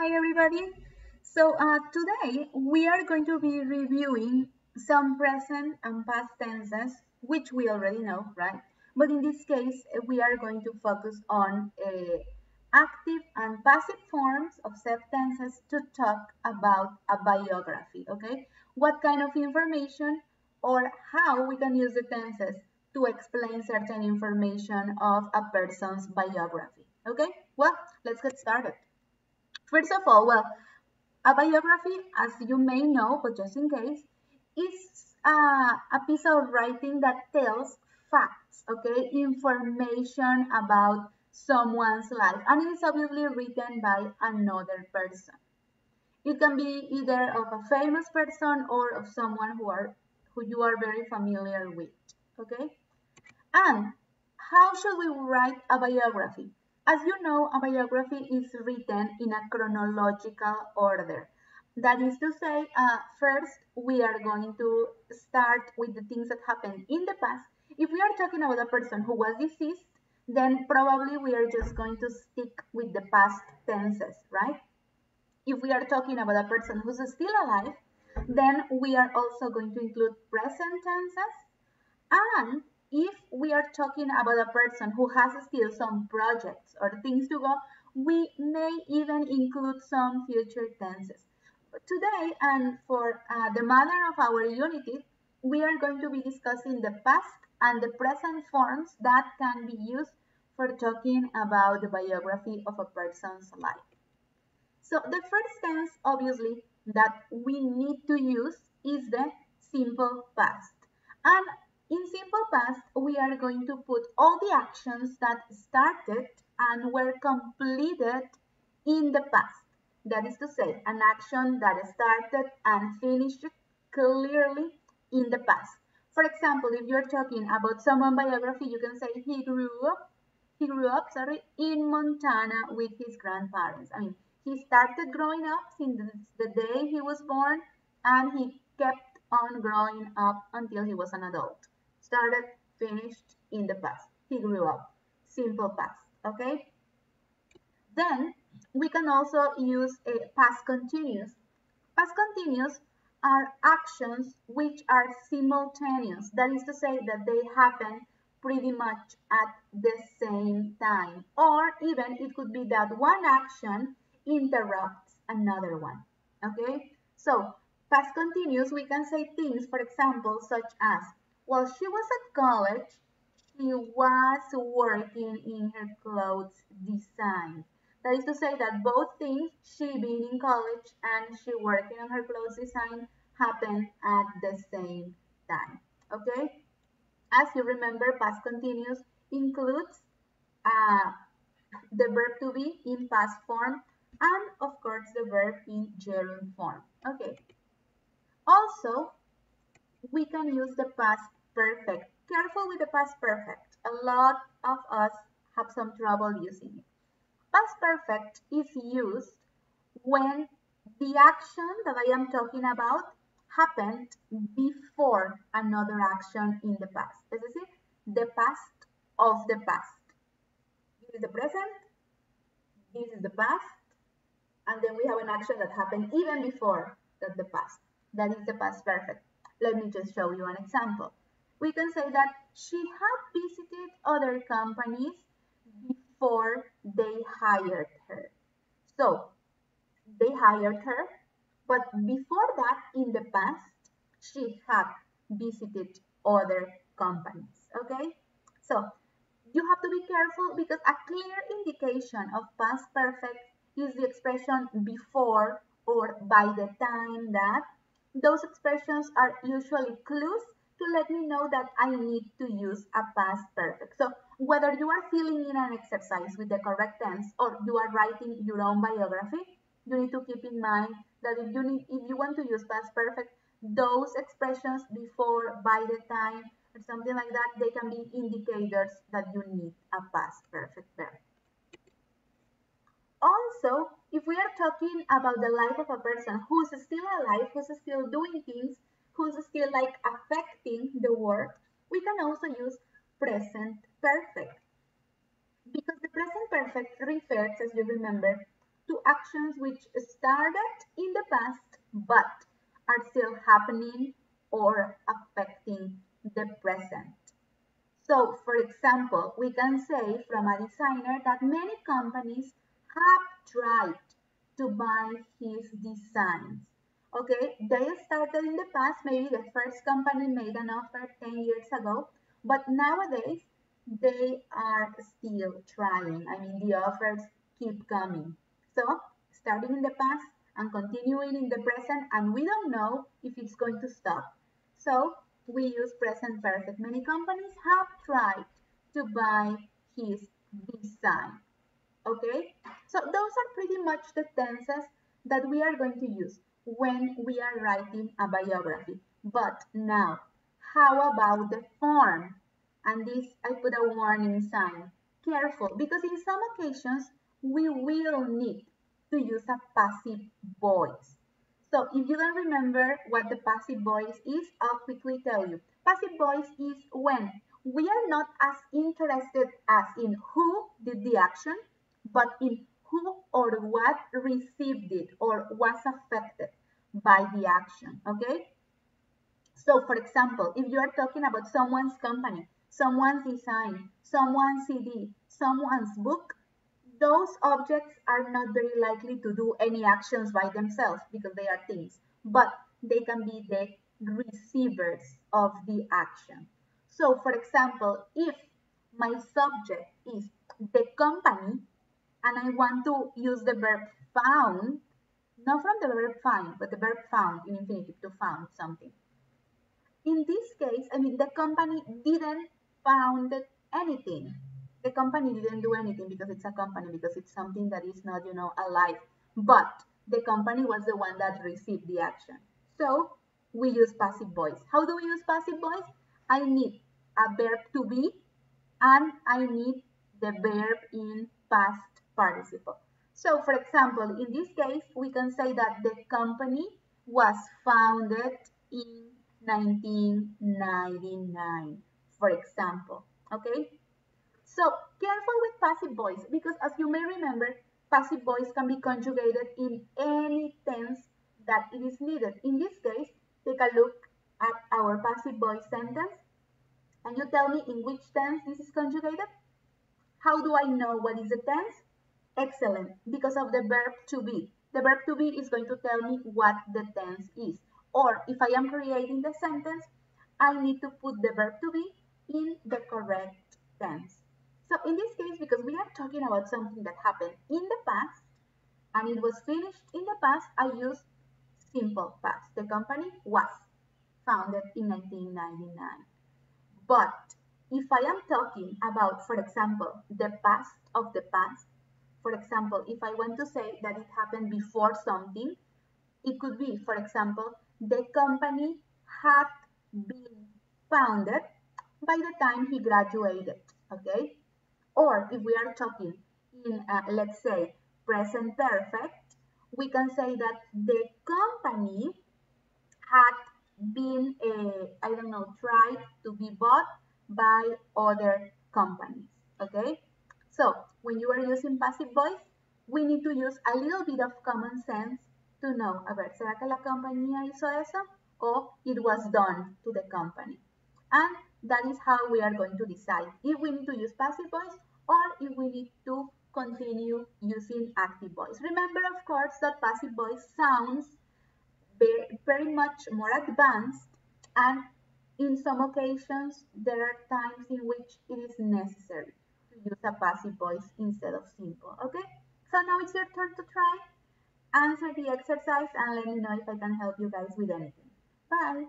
Hi everybody. Today we are going to be reviewing some present and past tenses, which we already know, right? But in this case, we are going to focus on active and passive forms of said tenses to talk about a biography, okay? What kind of information or how we can use the tenses to explain certain information of a person's biography, okay? Well, let's get started. First of all, a biography, as you may know, but just in case, is a piece of writing that tells facts, okay, information about someone's life, and it is obviously written by another person. It can be either of a famous person or of someone who you are very familiar with, okay? And how should we write a biography? As you know, a biography is written in a chronological order. That is to say, first we are going to start with the things that happened in the past. If we are talking about a person who was deceased, then probably we are just going to stick with the past tenses, right? If we are talking about a person who's still alive, then we are also going to include present tenses, and if we are talking about a person who has still some projects or things to go, we may even include some future tenses. Today, and for the matter of our unity, we are going to be discussing the past and the present forms that can be used for talking about the biography of a person's life. So the first tense, obviously, that we need to use is the simple past. And in simple past, we are going to put all the actions that started and were completed in the past. That is to say, an action that started and finished clearly in the past. For example, if you're talking about someone's biography, you can say he grew up in Montana with his grandparents. I mean, he started growing up since the day he was born, and he kept on growing up until he was an adult. Started, finished in the past. He grew up. Simple past. Okay? Then we can also use a past continuous. Past continuous are actions which are simultaneous. That is to say that they happen pretty much at the same time. Or even it could be that one action interrupts another one. Okay? So, past continuous, we can say things, for example, such as, while she was at college, she was working in her clothes design. That is to say that both things, she being in college and she working on her clothes design, happened at the same time. Okay? As you remember, past continuous includes uh, the verb to be in past form and, of course, the verb in gerund form. Okay. Also, we can use the past perfect. Careful with the past perfect. A lot of us have some trouble using it. Past perfect is used when the action that I am talking about happened before another action in the past. Es decir, the past of the past. This is the present, this is the past, and then we have an action that happened even before the past. That is the past perfect. Let me just show you an example. We can say that she had visited other companies before they hired her. So they hired her, but before that, in the past, she had visited other companies. Okay? So you have to be careful because a clear indication of past perfect is the expression before or by the time that. Those expressions are usually clues to let me know that I need to use a past perfect. So whether you are filling in an exercise with the correct tense or you are writing your own biography, you need to keep in mind that if you want to use past perfect, those expressions before, by the time, or something like that, they can be indicators that you need a past perfect verb. Also, if we are talking about the life of a person who's still alive, who's still doing things, who's still like affecting the world, we can also use present perfect. Because the present perfect refers, as you remember, to actions which started in the past but are still happening or affecting the present. So, for example, we can say from a designer that many companies have tried to buy his designs. Okay, they started in the past, maybe the first company made an offer 10 years ago, but nowadays they are still trying. I mean, the offers keep coming. So, starting in the past and continuing in the present, and we don't know if it's going to stop. So, we use present perfect. Many companies have tried to buy his design. Okay, so those are pretty much the tenses that we are going to use when we are writing a biography. But now, how about the form? And this, I put a warning sign. Careful, because in some occasions we will need to use a passive voice. So if you don't remember what the passive voice is, I'll quickly tell you. Passive voice is when we are not as interested as in who did the action, but in who or what received it or was affected by the action. Okay? So, for example, if you are talking about someone's company, someone's design, someone's CD, someone's book, those objects are not very likely to do any actions by themselves because they are things, but they can be the receivers of the action. So, for example, if my subject is the company and I want to use the verb found, not from the verb find, but the verb found in infinitive to found something. In this case, I mean, the company didn't found anything. The company didn't do anything because it's a company, because it's something that is not, alive. But the company was the one that received the action. So we use passive voice. How do we use passive voice? I need a verb to be and I need the verb in past participle. So, for example, in this case, we can say that the company was founded in 1999, for example. Okay? So, careful with passive voice because, as you may remember, passive voice can be conjugated in any tense that it is needed. In this case, take a look at our passive voice sentence. Can you tell me in which tense this is conjugated? How do I know what is the tense? Excellent, because of the verb to be. The verb to be is going to tell me what the tense is. Or if I am creating the sentence, I need to put the verb to be in the correct tense. So in this case, because we are talking about something that happened in the past and it was finished in the past, I use simple past. The company was founded in 1999. But if I am talking about, for example, the past of the past, for example, if I want to say that it happened before something, it could be, for example, the company had been founded by the time he graduated, okay? Or if we are talking in, let's say, present perfect, we can say that the company had been, I don't know, tried to be bought by other companies. Okay? So, when you are using passive voice, we need to use a little bit of common sense to know, a ver, ¿será que la compañía hizo eso? Or it was done to the company. And that is how we are going to decide if we need to use passive voice or if we need to continue using active voice. Remember, of course, that passive voice sounds very much more advanced, and in some occasions there are times in which it is necessary to use a passive voice instead of simple. Okay, so now it's your turn to try, answer the exercise, and let me know if I can help you guys with anything. Bye.